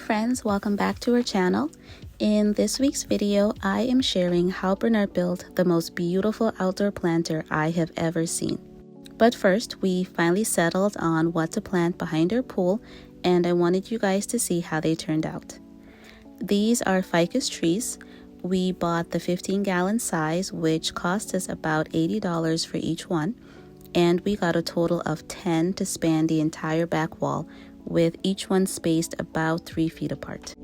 friends, welcome back to our channel. In this week's video, I am sharing how Bernard built the most beautiful outdoor planter I have ever seen. But first, we finally settled on what to plant behind our pool, and I wanted you guys to see how they turned out. These are ficus trees. We bought the 15-gallon size, which cost us about $80 for each one, and we got a total of 10 to span the entire back wall, with each one spaced about 3 feet apart.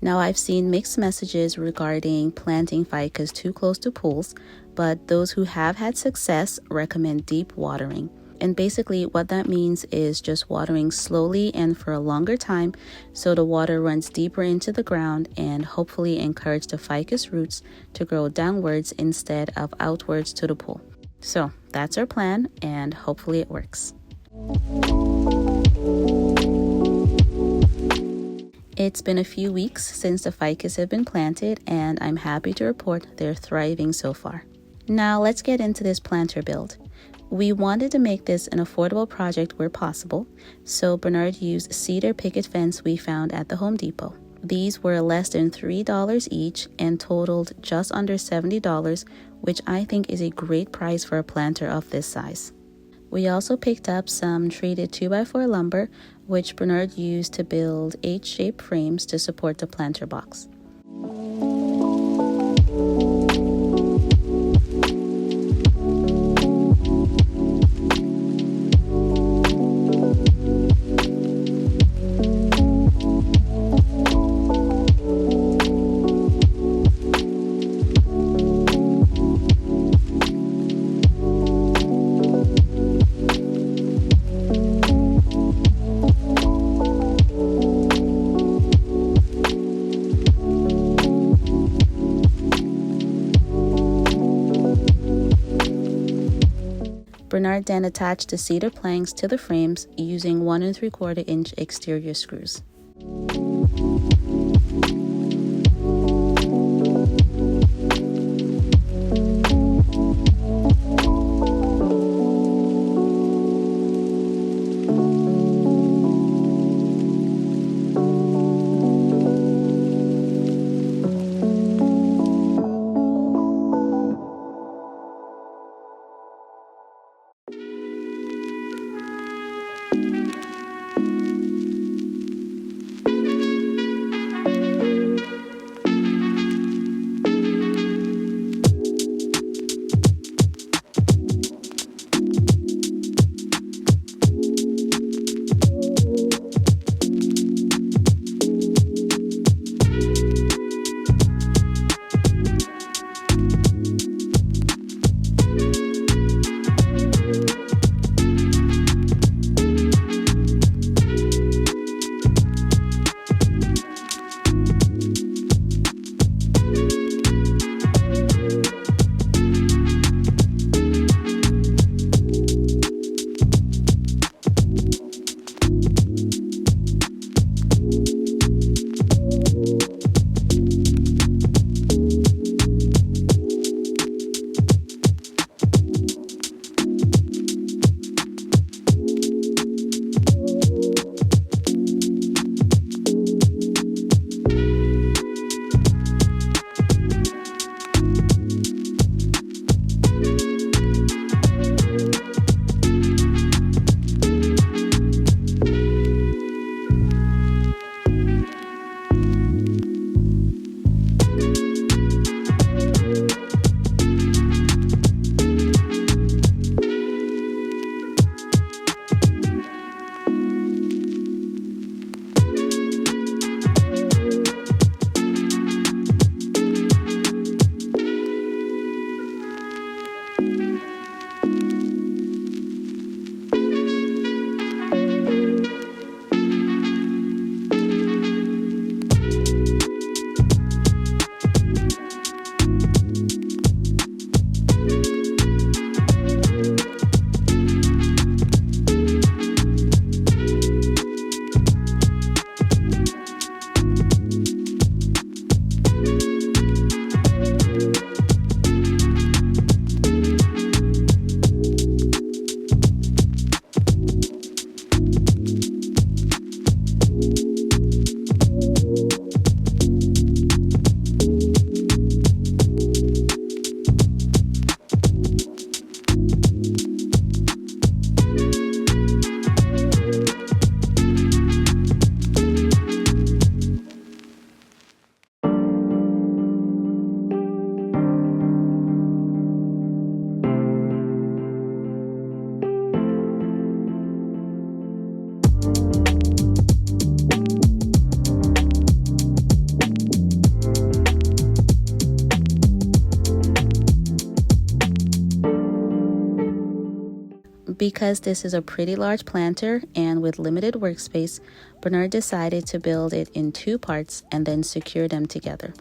Now, I've seen mixed messages regarding planting ficus too close to pools, but those who have had success recommend deep watering. And basically what that means is just watering slowly and for a longer time so the water runs deeper into the ground and hopefully encourage the ficus roots to grow downwards instead of outwards to the pool. So that's our plan, and hopefully it works. It's been a few weeks since the ficus have been planted, and I'm happy to report they're thriving so far. Now let's get into this planter build. We wanted to make this an affordable project where possible, so Bernard used cedar picket fence we found at the Home Depot. These were less than $3 each and totaled just under $70, which I think is a great price for a planter of this size. We also picked up some treated 2x4 lumber, which Bernard used to build H-shaped frames to support the planter box. Bernard then attached the cedar planks to the frames using 1 3/4-inch exterior screws. Because this is a pretty large planter and with limited workspace, Bernard decided to build it in 2 parts and then secure them together.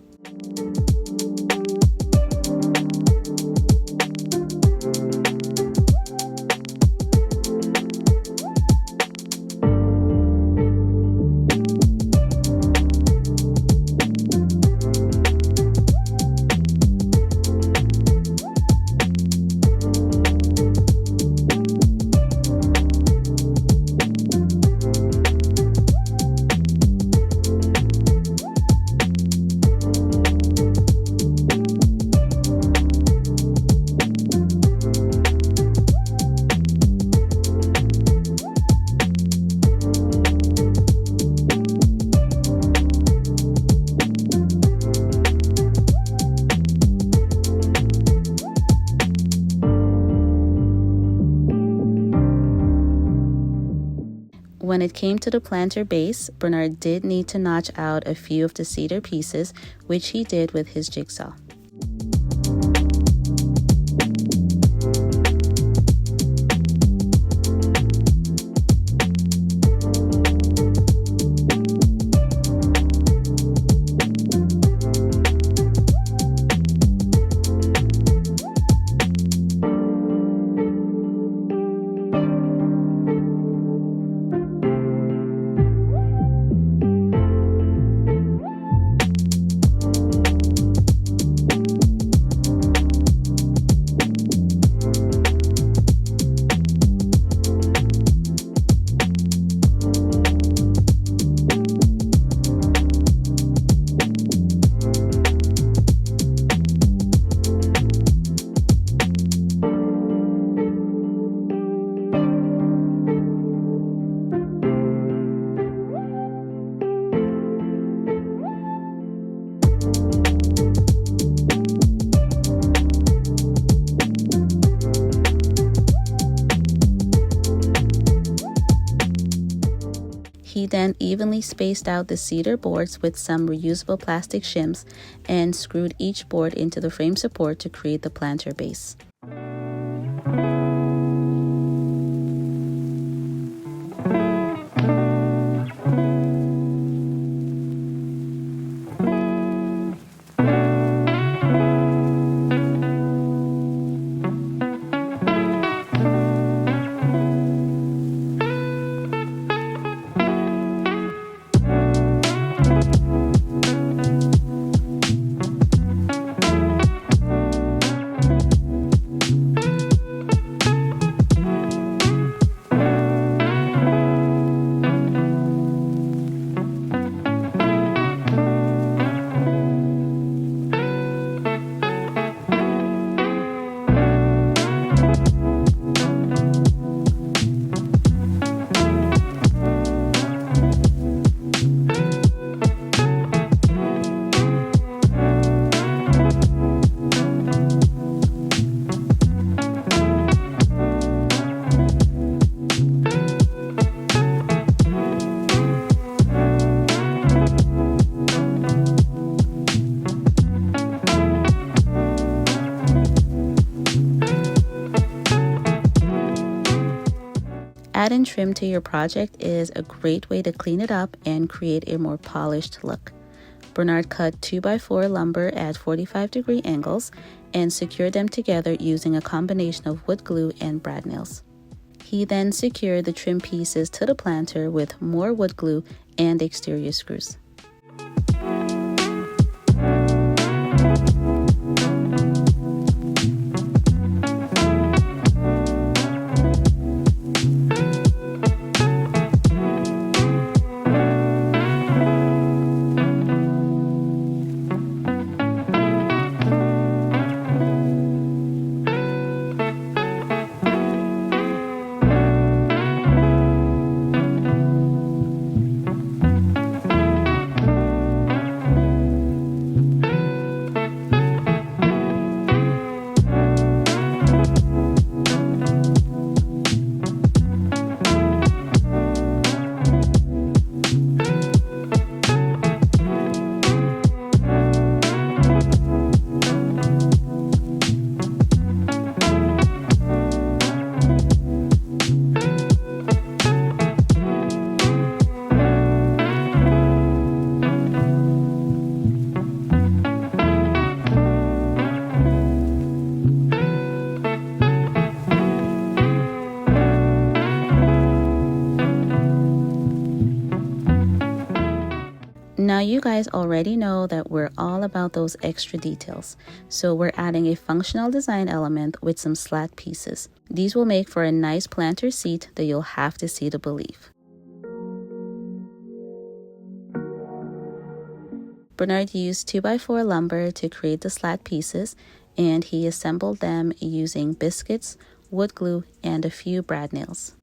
When it came to the planter base, Bernard did need to notch out a few of the cedar pieces, which he did with his jigsaw. He then evenly spaced out the cedar boards with some reusable plastic shims and screwed each board into the frame support to create the planter base. Adding trim to your project is a great way to clean it up and create a more polished look. Bernard cut 2x4 lumber at 45-degree angles and secured them together using a combination of wood glue and brad nails. He then secured the trim pieces to the planter with more wood glue and exterior screws. Now you guys already know that we're all about those extra details, so we're adding a functional design element with some slat pieces. These will make for a nice planter seat that you'll have to see to believe. Bernard used 2x4 lumber to create the slat pieces, and he assembled them using biscuits, wood glue, and a few brad nails.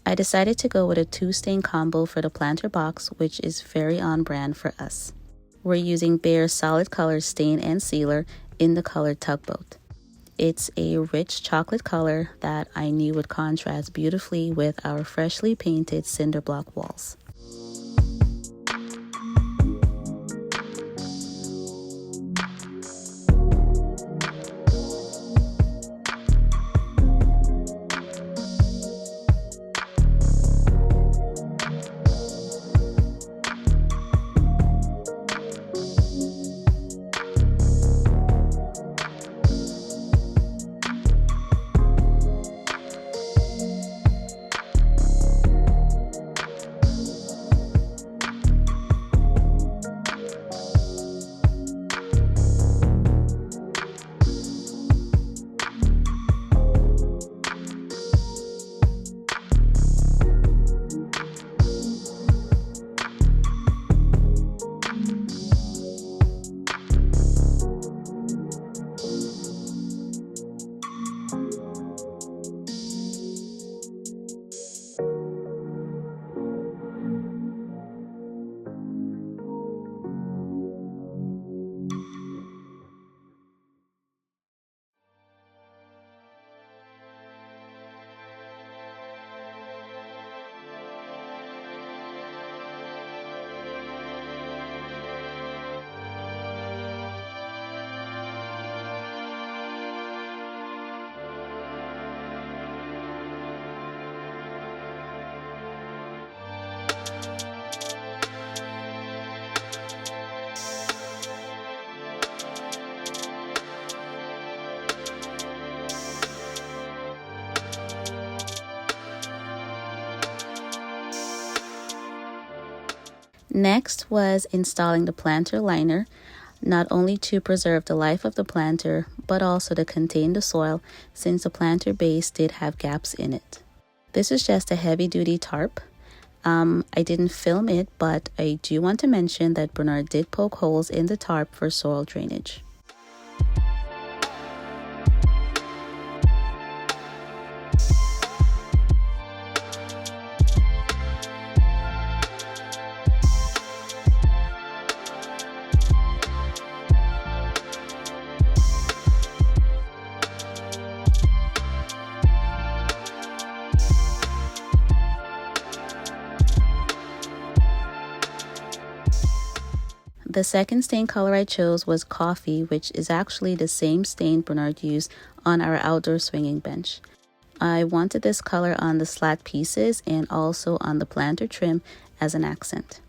I decided to go with a 2-stain combo for the planter box, which is very on brand for us. We're using Behr's solid color stain and sealer in the color Tugboat. It's a rich chocolate color that I knew would contrast beautifully with our freshly painted cinder block walls. Next was installing the planter liner, not only to preserve the life of the planter, but also to contain the soil since the planter base did have gaps in it. This is just a heavy-duty tarp. I didn't film it, but I do want to mention that Bernard did poke holes in the tarp for soil drainage. The second stain color I chose was coffee, which is actually the same stain Bernard used on our outdoor swinging bench. I wanted this color on the slat pieces and also on the planter trim as an accent.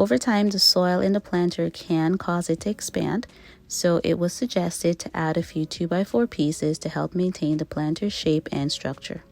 Over time, the soil in the planter can cause it to expand, so it was suggested to add a few 2x4 pieces to help maintain the planter's shape and structure.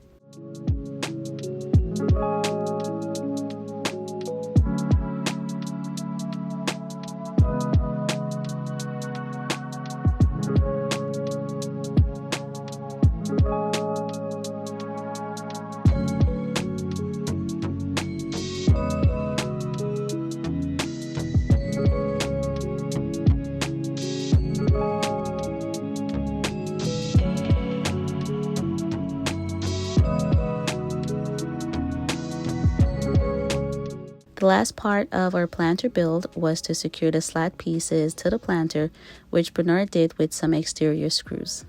The last part of our planter build was to secure the slat pieces to the planter, which Bernard did with some exterior screws.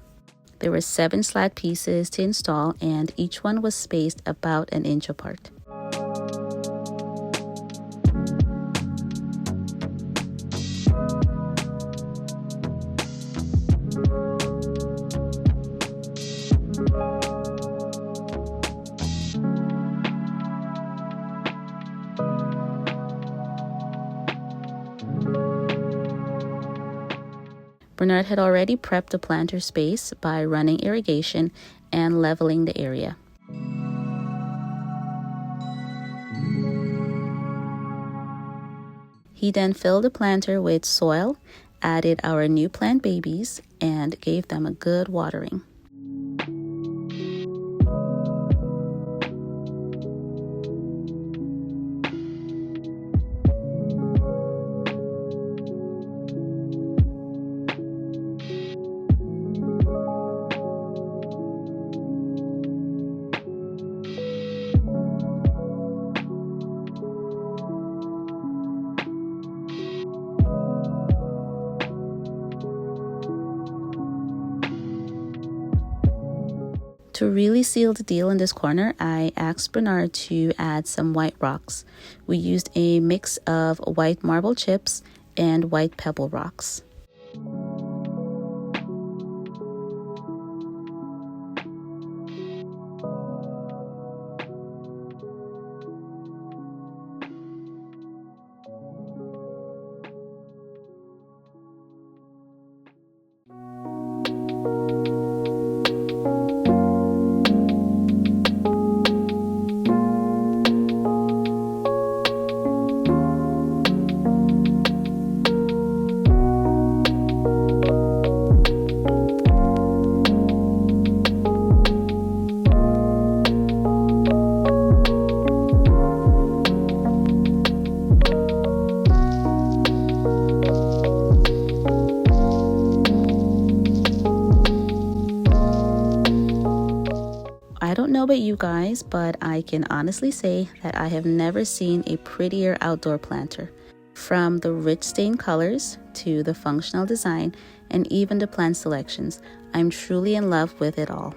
There were 7 slat pieces to install, and each one was spaced about an inch apart. Bernard had already prepped the planter space by running irrigation and leveling the area. He then filled the planter with soil, added our new plant babies, and gave them a good watering. To really seal the deal in this corner, I asked Bernard to add some white rocks. We used a mix of white marble chips and white pebble rocks. I don't know about you guys, but I can honestly say that I have never seen a prettier outdoor planter. From the rich stained colors to the functional design and even the plant selections, I'm truly in love with it all.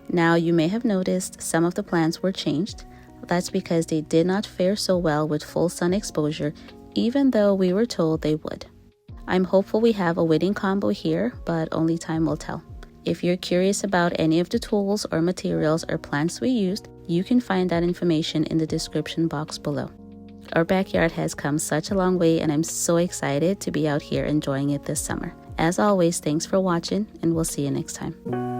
Now, you may have noticed some of the plants were changed. That's because they did not fare so well with full sun exposure, even though we were told they would. I'm hopeful we have a winning combo here, but only time will tell. If you're curious about any of the tools or materials or plants we used, you can find that information in the description box below. Our backyard has come such a long way, and I'm so excited to be out here enjoying it this summer. As always, thanks for watching, and we'll see you next time.